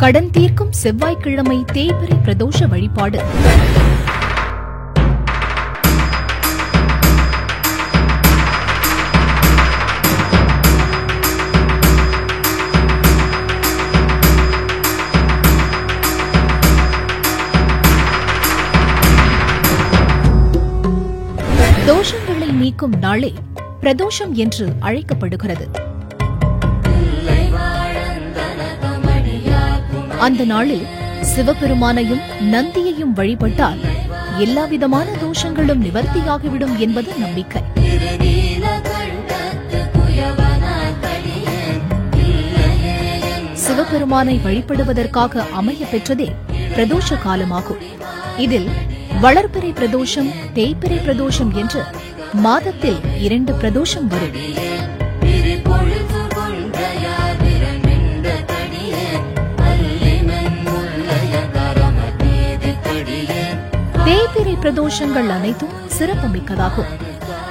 கடன் தீர்க்கும் செவ்வாய்க்கிழமை தேய்பிறை பிரதோஷ வழிபாடு. தோஷங்களை நீக்கும் நாளே பிரதோஷம் என்று அழைக்கப்படுகிறது. அந்த நாளில் சிவபெருமானையும் நந்தியையும் வழிபட்டால் எல்லாவிதமான தோஷங்களும் நிவர்த்தியாகிவிடும் என்பது நம்பிக்கை. சிவபெருமானை வழிபடுவதற்காக அமைய பெற்றதே பிரதோஷ காலமாகும். இதில் வளர்பிறை பிரதோஷம், தேய்பிறை பிரதோஷம் என்று மாதத்தில் 2 பிரதோஷம் வரும். தேய்பிறை பிரதோஷங்கள் அனைத்தும் சிறப்புமிக்கதாகும்.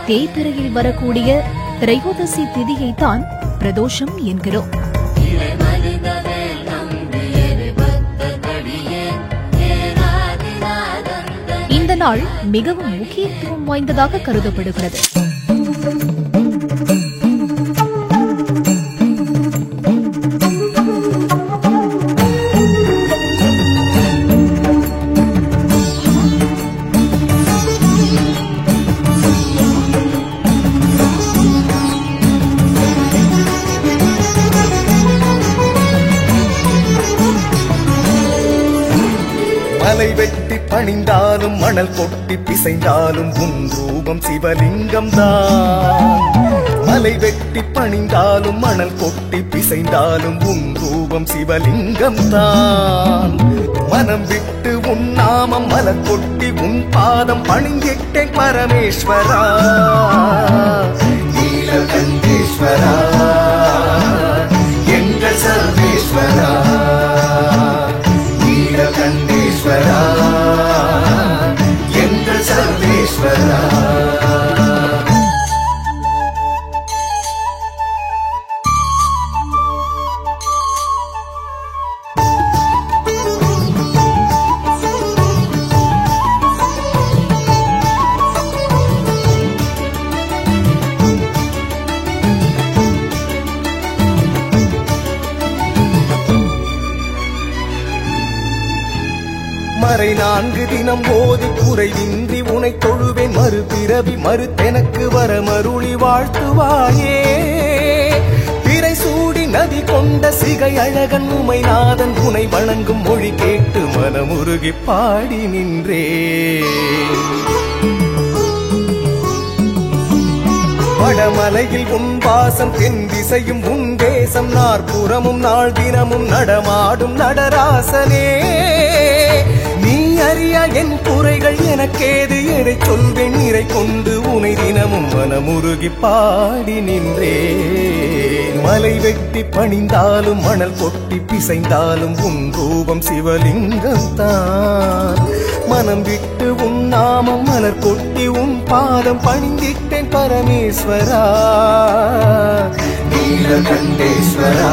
தேய்பிறையில் வரக்கூடிய திரையோதசி திதியைத்தான் பிரதோஷம் என்கிறோம். இந்த நாள் மிகவும் முக்கியத்துவம் வாய்ந்ததாக கருதப்படுகிறது. மலை வெட்டி பணிந்தாலும் மணல் கொட்டி பிசைந்தாலும் உன் ரூபம் சிவலிங்கம் தான். மலை வெட்டி பணிந்தாலும் மணல் கொட்டி பிசைந்தாலும் உன் ரூபம் சிவலிங்கம் தான். மனம் விட்டு உன் நாமம் மலர் கொட்டி உன் பாதம் பணிந்திட்டேன் பரமேஸ்வரா, நீலகண்டேஸ்வரா, எங்கள் சர்வேஸ்வரா, நீலகண்டேஸ்வரா, எங்கள் சர்வேஸ்வரா. மறை 4 தினம் ஓதி குறைவின்றி உனை தொழுவேன், மறுபிறவி மறுத்தெனக்கு வர மருளி வாழ்த்துவாயே. பிறை சூடி நதி கொண்ட சிகை அழகன் உமைநாதன் உனை வணங்கும் மொழி கேட்டு மனமுருகி பாடி நின்றே. வடமலையில் உன் வாசம், தென் திசையும் உன் தேசம், நாற்புறமும் நாள் தினமும் நடமாடும் நடராசனே. நீ அறியா என் குறைகள் எனக்கேது, எதை சொல்வேன் நிறை கொண்டு உனை தினமும் மனமுருகி பாடி நின்றே. மலை வெட்டி பணிந்தாலும் மணல் கொட்டி பிசைந்தாலும் உன் ரூபம் சிவலிங்கம் தான். மனம் விட்டு உன் நாமம் மலர் கொட்டி உன் பாதம் பணிந்திட்டேன் பரமேஸ்வரா, நீலகண்டேஸ்வரா,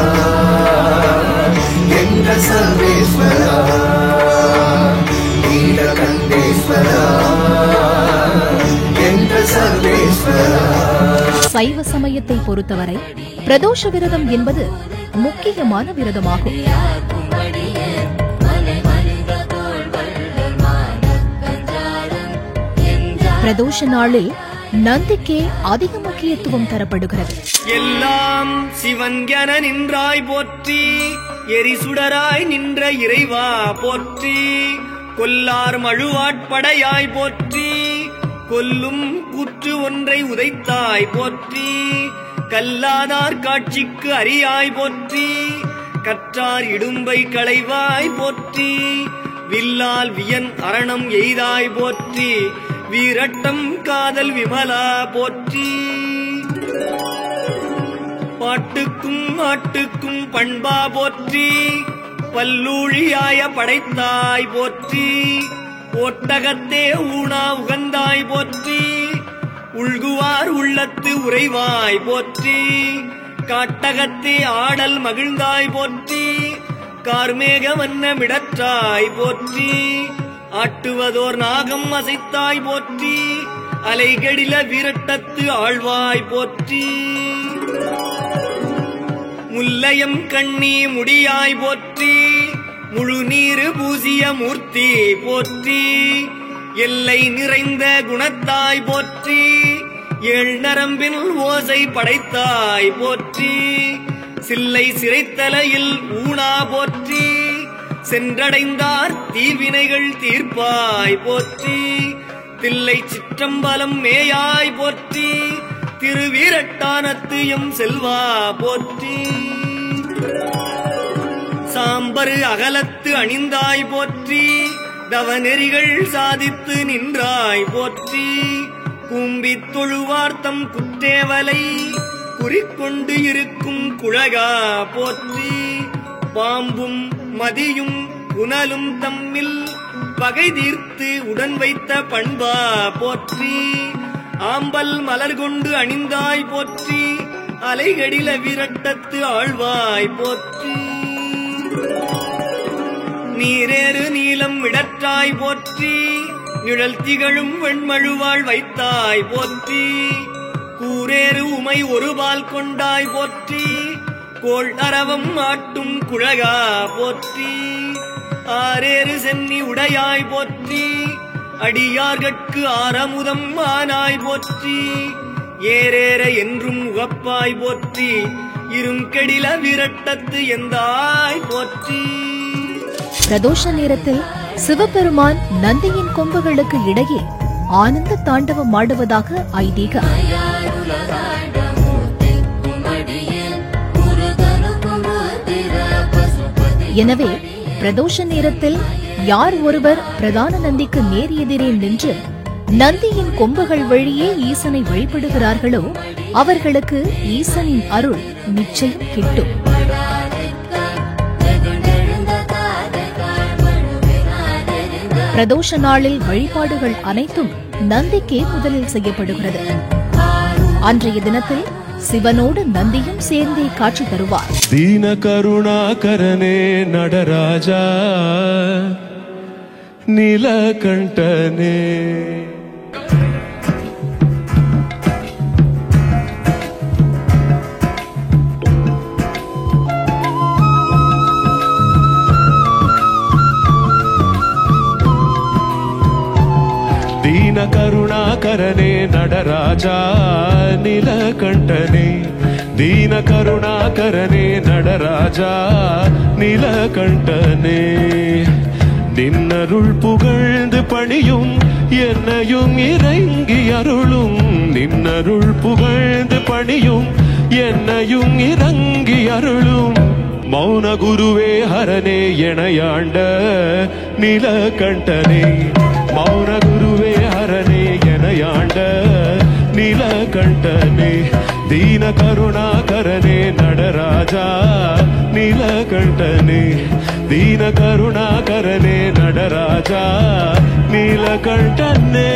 எங்கள் சர்வேஸ்வரா, நீலகண்டேஸ்வரா, எங்கள் சர்வேஸ்வரா. சைவ சமயத்தை பொறுத்தவரை பிரதோஷ விரதம் என்பது முக்கியமான விரதமாகும். பிரதோஷ நாளில் நந்திக்கே அதிக முக்கியத்துவம் தரப்படுகிறது. எல்லாம் சிவன் என நின்றாய் போற்றி, எரிசுடராய் நின்ற இறைவா போற்றி, கொல்லார் மழுவாட்படையாய் போற்றி, கொல்லும் கூற்று ஒன்றை உதைத்தாய் போற்றி, கல்லாதார் காட்சிக்கு அறியாய் போற்றி, கற்றார் இடும்பை களைவாய் போற்றி, வில்லால் வியன் அரணம் எய்தாய் போற்றி, வீரட்டம் காதல் விமலா போற்றி. பாட்டுக்கும் ஆட்டுக்கும் பண்பா போற்றி, பல்லூழியாய படைத்தாய் போற்றி, ஒட்டகத்தே ஊனா உகந்தாய் போற்றி, உள்குவார் உள்ளத்து உறைவாய் போற்றி, காட்டகத்தே ஆடல் மகிழ்ந்தாய் போற்றி, கார்மேக வண்ணமிடற்றாய் போற்றி, ஆட்டுவதோர் நாகம் அசைத்தாய் போற்றி, அலைகடில விரட்டத்து ஆழ்வாய் போற்றி, முல்லையம் கண்ணி முடியாய் போற்றி, முழுநீரு பூசிய மூர்த்தி போற்றி, எல்லை நிறைந்த குணத்தாய் போற்றி, ஏழ் நரம்பில் ஓசை படைத்தாய் போற்றி, சில்லை சிறைத்தலையில் ஊனா போற்றி, சென்றடைந்தார் தீவினைகள் தீர்ப்பாய் போற்றி, தில்லை சிற்றம்பலம் மேயாய் போற்றி, திருவீரட்டானத்து எம் செல்வா போற்றி, சாம்பரு அகலத்து அணிந்தாய் போற்றி, தவநெறிகள் சாதித்து நின்றாய் போற்றி, கூம்பித் தொழுவார்த்தம் குற்றேவலை குறிக்கொண்டு இருக்கும் குழகா போற்றி, பாம்பும் மதியும் புனலும் தம்மில் பகை தீர்த்து உடன் வைத்த பண்பா போற்றி, ஆம்பல் மலர் கொண்டு அணிந்தாய் போற்றி, அலைகடில விரட்டத்து ஆழ்வாய் போற்றி, நீரேறு நீலம் விடற்றாய் போற்றி, நிழல் திகழும் வெண்மழுவாள் வைத்தாய் போற்றி, கூரேறு உமை ஒருபால் கொண்டாய் போற்றி, கோள் அரவம் ஆட்டும் குழகா போற்றி, ஆரேறு சென்னி உடையாய் போற்றி, அடியார்கட்கு ஆரமுதம் ஆனாய் போற்றி, ஏரேற என்றும் உகப்பாய் போற்றி, இருங்கெடில விரட்டத்து எந்தாய் போற்றி. பிரதோஷ நேரத்தில் சிவபெருமான் நந்தியின் கொம்புகளுக்கு இடையே ஆனந்த தாண்டவம் ஆடுவதாக ஐதீகம். எனவே பிரதோஷ நேரத்தில் யார் ஒருவர் பிரதான நந்திக்கு நேர் எதிரே நின்று நந்தியின் கொம்புகள் வழியே ஈசனை வழிபடுகிறார்களோ அவர்களுக்கு ஈசனின் அருள் நிச்சயம் கிட்டும். பிரதோஷ நாளில் வழிபாடுகள் அனைத்தும் நந்திக்கே முதலில் செய்யப்படுகிறது. அன்றைய தினத்தில் சிவனோடு நந்தியும் சேர்ந்தே காட்சி தருவார். தீன கருணாகரனே நடராஜா நீலகண்டனே, தீன கருணாகரனே நடராஜா நீலகண்டனே, தீன கருணாகரனே நடராஜா நீலகண்டனே, நின்னருள் புகழ்ந்து பணியும் என்னையும் இறங்கி அருளும், நின்னருள் புகழ்ந்து பணியும் என்னையும் இறங்கி அருளும், மௌன குருவே ஹரனே எனையாண்ட நீலகண்டனே, மௌன குருவே ஹரனே எனையாண்ட நீலகண்டனே, தீன கருணாகரனே நடராஜா நீலகண்டனே, தீன கருணாகரனே நடராஜா நீலகண்டனே.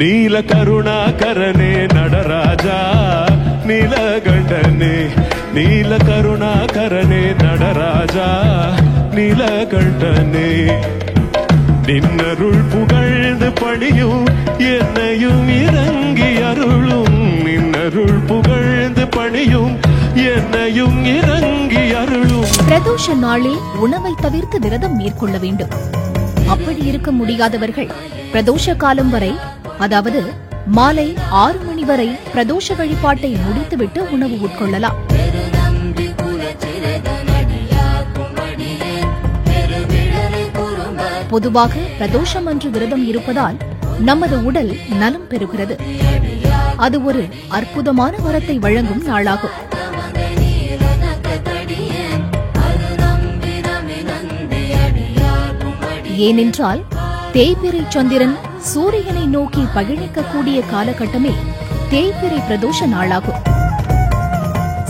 நீல கருணாகரனே நடராஜா நீலகண்டனே, நீல கருணாகரனே நடராஜா நீலகண்டனே, நின்னருள் புகழ்ந்து பணியும் என்னையும் இறங்கி அருளும், நின்னருள் புகழ்ந்து பணியும் என்னையும் இறங்கி அருளும். பிரதோஷ நாளில் உணவை தவிர்த்து விரதம் மேற்கொள்ள வேண்டும். அப்படி இருக்க முடியாதவர்கள் பிரதோஷ காலம் வரை, அதாவது மாலை 6 மணி வரை பிரதோஷ வழிபாட்டை முடித்துவிட்டு உணவு உட்கொள்ளலாம். பொதுவாக பிரதோஷம் அன்று விரதம் இருப்பதால் நமது உடல் நலம் பெறுகிறது. அது ஒரு அற்புதமான வரத்தை வழங்கும் நாளாகும். ஏனென்றால் தேய்பிறை சந்திரன் சூரியனை நோக்கி பயணிக்கக்கூடிய காலகட்டமே தேய்பிறை பிரதோஷ நாளாகும்.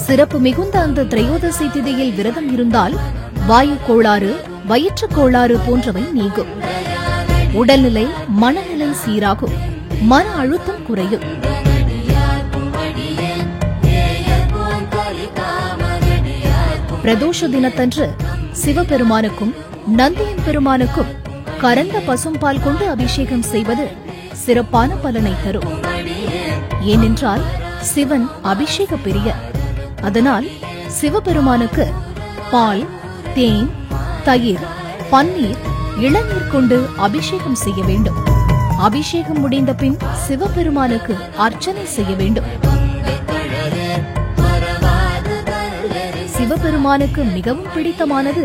சிறப்பு மிகுந்த அந்த திரையோதசி திதியில் விரதம் இருந்தால் வாயு கோளாறு, வயிற்றுக் கோளாறு போன்றவை நீங்கும். உடல்நிலை, மனநிலை சீராகும். மன அழுத்தம் குறையும். பிரதோஷ தினத்தன்று சிவபெருமானுக்கும் நந்தியின் பெருமானுக்கும் கறந்த பசும்பால் கொண்டு அபிஷேகம் செய்வது சிறப்பான பலனை தரும். ஏனென்றால் சிவன் அபிஷேக பிரியர். அதனால் சிவபெருமானுக்கு பால், தேன், தயிர், பன்னீர், இளநீர் கொண்டு அபிஷேகம் செய்ய வேண்டும். அபிஷேகம் முடிந்த பின் சிவபெருமானுக்கு அர்ச்சனை செய்ய வேண்டும். சிவபெருமானுக்கு மிகவும் பிடித்தமானது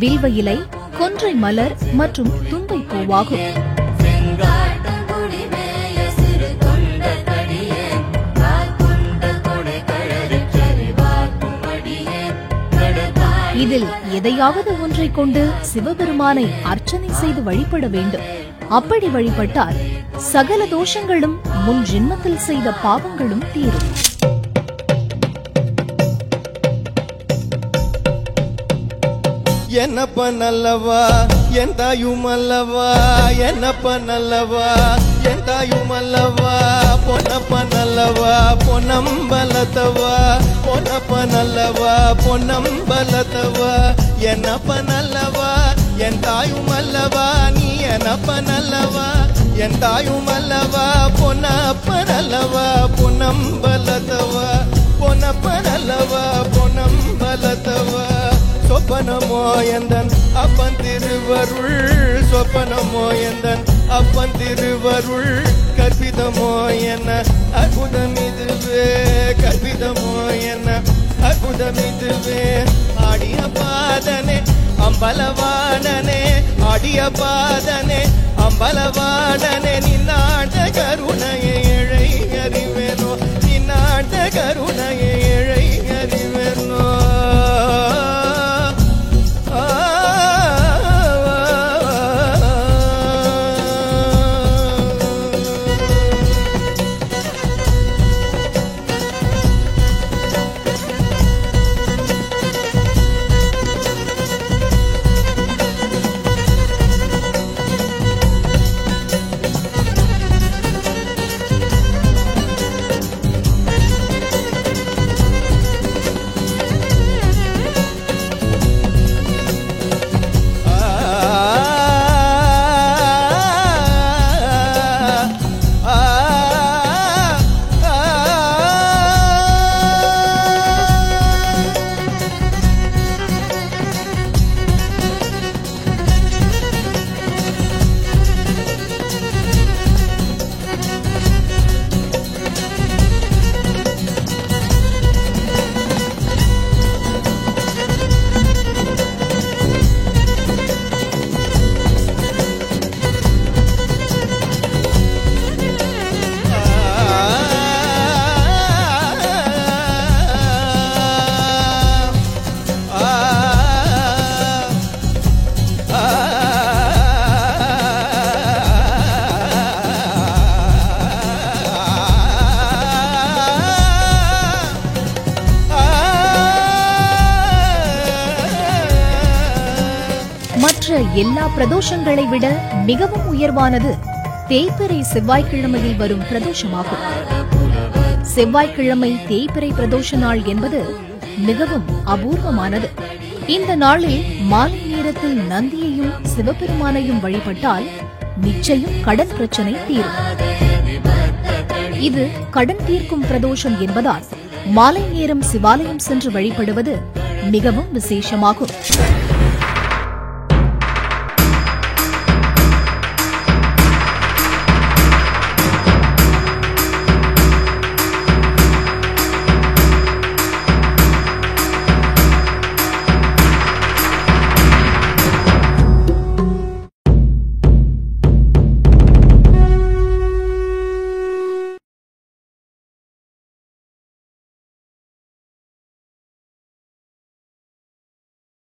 வில்வ இலை, கொன்றை மலர் மற்றும் தும்பை பூவாகும். இதில் எதையாவது ஒன்றை கொண்டு சிவபெருமானை அர்ச்சனை செய்து வழிபட வேண்டும். அப்படி வழிபட்டால் சகல தோஷங்களும், முன் ஜென்மத்தில் செய்த பாவங்களும் தீரும். என்னப்ப நல்லவா என் தாயும் அல்லவா, என்னப்ப நல்லவா என் தாயும் அல்லவா, பொன்னப்ப நல்லவா பொன்னம்பலத்தவா, பொன்னப்ப நல்லவா பொன்னம்பலத்தவா, என்னப்ப நல்லவா என் தாயும் அல்லவா, நீ என்னப்ப நல்லவா என் தாயும் அல்லவா, பொன்னப்ப நல்லவா பொன்னம்பலத்தவா, பொன்னப்ப நல்லவா பொன்னம்பலத்தவா. சொப்பனமோ எந்தன் அப்பன் திருவருள், சொப்பனமோ எந்தன் அப்பன் திருவருள், கற்பிதமோ என்ன அற்புதம் இதுவே, கற்பிதமோ என்ன அற்புதம் இதுவே. ஆடிய பாதனே அம்பலவாணனே, ஆடிய பாதனே அம்பலவாணனே, நின்னாண்ட கருணையை இழை அறிவேனோ, நின்னாண்ட கருணையை இழை அறிவேனோ. எல்லா பிரதோஷங்களை விட மிகவும் உயர்வானது தேய்பிறை செவ்வாய்க்கிழமையில் வரும் பிரதோஷமாகும். செவ்வாய்க்கிழமை தேய்பிறை பிரதோஷ நாள் என்பது மிகவும் அபூர்வமானது. இந்த நாளில் மாலை நேரத்தில் நந்தியையும் சிவபெருமானையும் வழிபட்டால் நிச்சயம் கடன் பிரச்சனை தீரும். இது கடன் தீர்க்கும் பிரதோஷம் என்பதால் மாலை நேரம் சிவாலயம் சென்று வழிபடுவது மிகவும் விசேஷமாகும்.